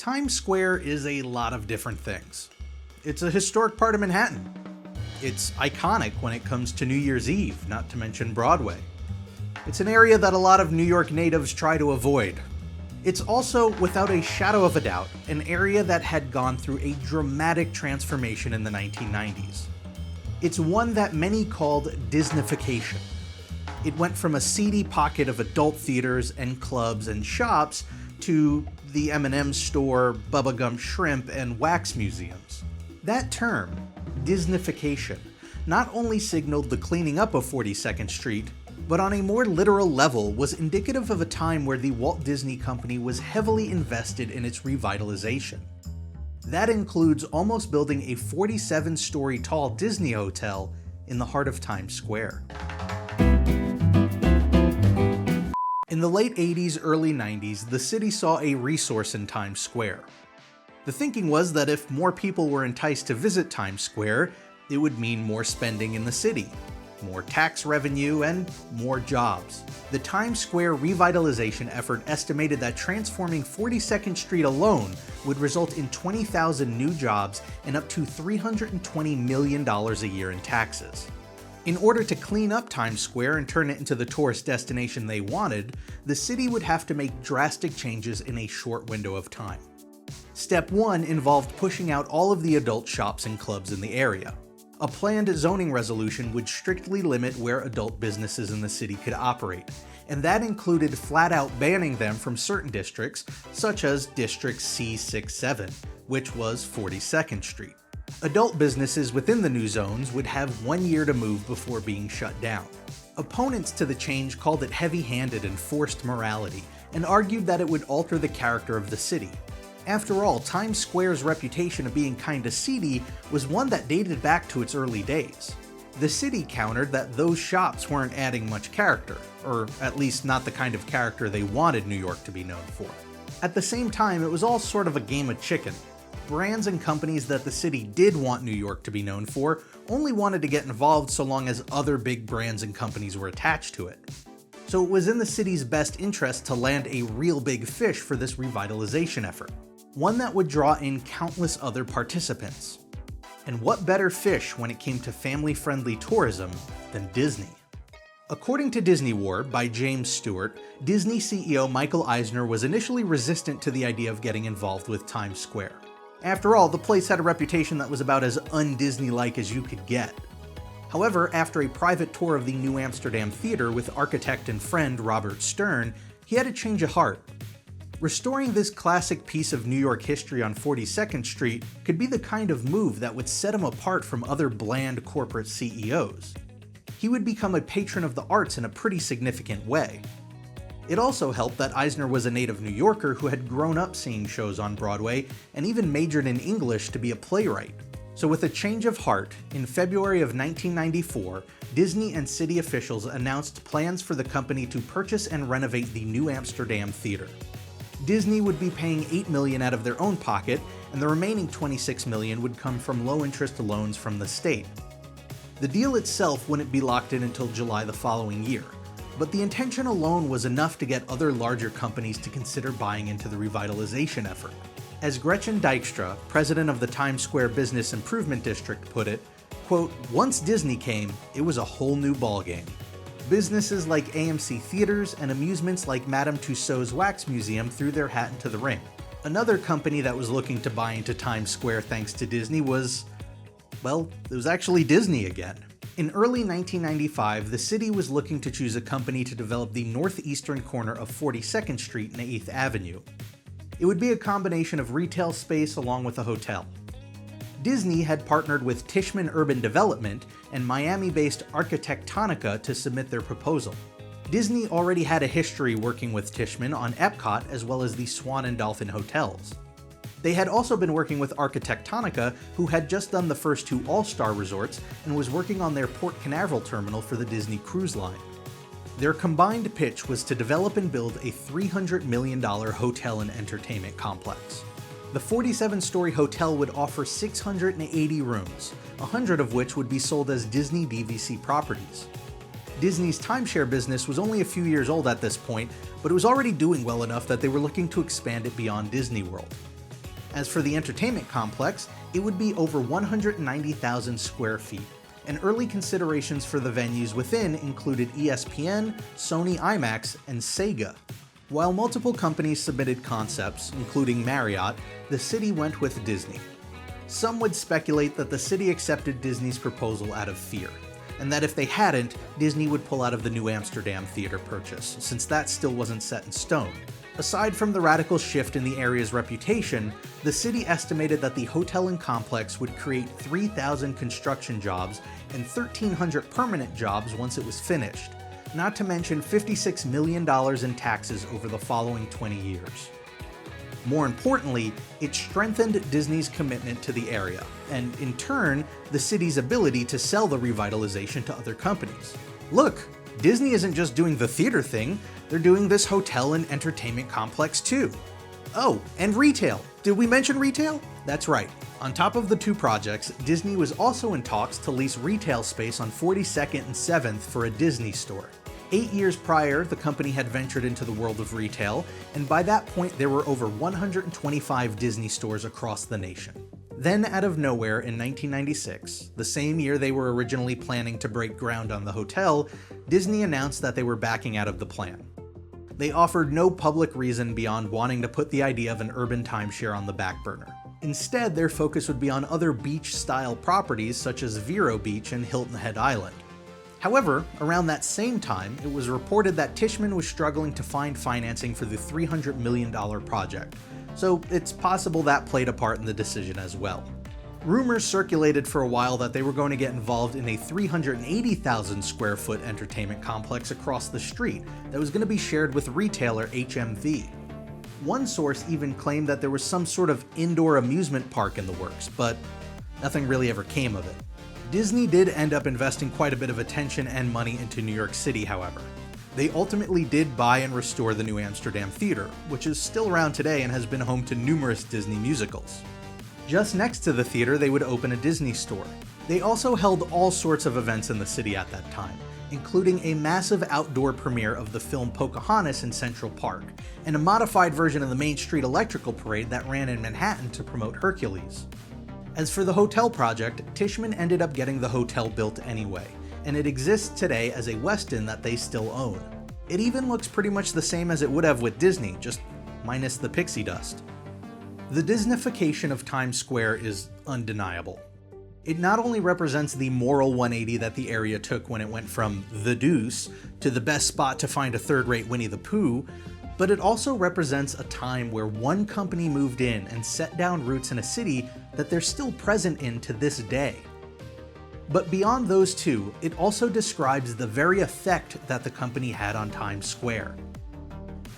Times Square is a lot of different things. It's a historic part of Manhattan. It's iconic when it comes to New Year's Eve, not to mention Broadway. It's an area that a lot of New York natives try to avoid. It's also, without a shadow of a doubt, an area that had gone through a dramatic transformation in the 1990s. It's one that many called Disneyfication. It went from a seedy pocket of adult theaters and clubs and shops to the M&M store, Bubba Gump Shrimp, and wax museums. That term, Disneyfication, not only signaled the cleaning up of 42nd Street, but on a more literal level was indicative of a time where the Walt Disney Company was heavily invested in its revitalization. That includes almost building a 47-story tall Disney hotel in the heart of Times Square. In the late 80s, early 90s, the city saw a resource in Times Square. The thinking was that if more people were enticed to visit Times Square, it would mean more spending in the city, more tax revenue, and more jobs. The Times Square revitalization effort estimated that transforming 42nd Street alone would result in 20,000 new jobs and up to $320 million a year in taxes. In order to clean up Times Square and turn it into the tourist destination they wanted, the city would have to make drastic changes in a short window of time. Step 1 involved pushing out all of the adult shops and clubs in the area. A planned zoning resolution would strictly limit where adult businesses in the city could operate, and that included flat-out banning them from certain districts, such as District C67, which was 42nd Street. Adult businesses within the new zones would have 1 year to move before being shut down. Opponents to the change called it heavy-handed and forced morality, and argued that it would alter the character of the city. After all, Times Square's reputation of being kinda seedy was one that dated back to its early days. The city countered that those shops weren't adding much character, or at least not the kind of character they wanted New York to be known for. At the same time, it was all sort of a game of chicken. Brands and companies that the city did want New York to be known for only wanted to get involved so long as other big brands and companies were attached to it. So it was in the city's best interest to land a real big fish for this revitalization effort, one that would draw in countless other participants. And what better fish when it came to family-friendly tourism than Disney? According to Disney War by James Stewart, Disney CEO Michael Eisner was initially resistant to the idea of getting involved with Times Square. After all, the place had a reputation that was about as un-Disney-like as you could get. However, after a private tour of the new Amsterdam Theater with architect and friend Robert Stern, he had a change of heart. Restoring this classic piece of New York history on 42nd Street could be the kind of move that would set him apart from other bland corporate CEOs. He would become a patron of the arts in a pretty significant way. It also helped that Eisner was a native New Yorker who had grown up seeing shows on Broadway and even majored in English to be a playwright. So with a change of heart, in February of 1994, Disney and city officials announced plans for the company to purchase and renovate the new Amsterdam Theater. Disney would be paying $8 million out of their own pocket, and the remaining $26 million would come from low-interest loans from the state. The deal itself wouldn't be locked in until July the following year, but the intention alone was enough to get other larger companies to consider buying into the revitalization effort. As Gretchen Dykstra, president of the Times Square Business Improvement District, put it, quote, "Once Disney came, it was a whole new ballgame. Businesses like AMC Theaters and amusements like Madame Tussauds Wax Museum threw their hat into the ring." Another company that was looking to buy into Times Square thanks to Disney was, well, it was actually Disney again. In early 1995, the city was looking to choose a company to develop the northeastern corner of 42nd Street and 8th Avenue. It would be a combination of retail space along with a hotel. Disney had partnered with Tishman Urban Development and Miami-based Arquitectonica to submit their proposal. Disney already had a history working with Tishman on Epcot as well as the Swan and Dolphin hotels. They had also been working with Arquitectonica, who had just done the first two All-Star resorts and was working on their Port Canaveral terminal for the Disney Cruise Line. Their combined pitch was to develop and build a $300 million hotel and entertainment complex. The 47-story hotel would offer 680 rooms, 100 of which would be sold as Disney DVC properties. Disney's timeshare business was only a few years old at this point, but it was already doing well enough that they were looking to expand it beyond Disney World. As for the entertainment complex, it would be over 190,000 square feet, and early considerations for the venues within included ESPN, Sony IMAX, and Sega. While multiple companies submitted concepts, including Marriott, the city went with Disney. Some would speculate that the city accepted Disney's proposal out of fear, and that if they hadn't, Disney would pull out of the new Amsterdam Theater purchase, since that still wasn't set in stone. Aside from the radical shift in the area's reputation, the city estimated that the hotel and complex would create 3,000 construction jobs and 1,300 permanent jobs once it was finished, not to mention $56 million in taxes over the following 20 years. More importantly, it strengthened Disney's commitment to the area, and in turn, the city's ability to sell the revitalization to other companies. Look, Disney isn't just doing the theater thing, they're doing this hotel and entertainment complex too. Oh, and retail. Did we mention retail? That's right. On top of the two projects, Disney was also in talks to lease retail space on 42nd and 7th for a Disney store. 8 years prior, the company had ventured into the world of retail, and by that point there were over 125 Disney stores across the nation. Then, out of nowhere in 1996, the same year they were originally planning to break ground on the hotel, Disney announced that they were backing out of the plan. They offered no public reason beyond wanting to put the idea of an urban timeshare on the back burner. Instead, their focus would be on other beach-style properties such as Vero Beach and Hilton Head Island. However, around that same time, it was reported that Tishman was struggling to find financing for the $300 million project, so it's possible that played a part in the decision as well. Rumors circulated for a while that they were going to get involved in a 380,000 square foot entertainment complex across the street that was going to be shared with retailer HMV. One source even claimed that there was some sort of indoor amusement park in the works, but nothing really ever came of it. Disney did end up investing quite a bit of attention and money into New York City, however. They ultimately did buy and restore the new Amsterdam Theater, which is still around today and has been home to numerous Disney musicals. Just next to the theater, they would open a Disney store. They also held all sorts of events in the city at that time, including a massive outdoor premiere of the film Pocahontas in Central Park, and a modified version of the Main Street Electrical Parade that ran in Manhattan to promote Hercules. As for the hotel project, Tishman ended up getting the hotel built anyway, and it exists today as a Westin that they still own. It even looks pretty much the same as it would have with Disney, just minus the pixie dust. The Disneyfication of Times Square is undeniable. It not only represents the moral 180 that the area took when it went from the Deuce to the best spot to find a third-rate Winnie the Pooh, but it also represents a time where one company moved in and set down roots in a city that they're still present in to this day. But beyond those two, it also describes the very effect that the company had on Times Square.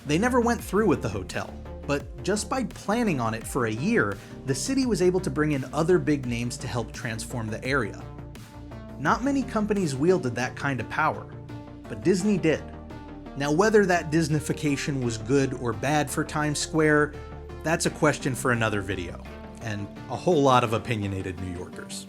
They never went through with the hotel, but just by planning on it for a year, the city was able to bring in other big names to help transform the area. Not many companies wielded that kind of power, but Disney did. Now, whether that Disneyfication was good or bad for Times Square, that's a question for another video, and a whole lot of opinionated New Yorkers.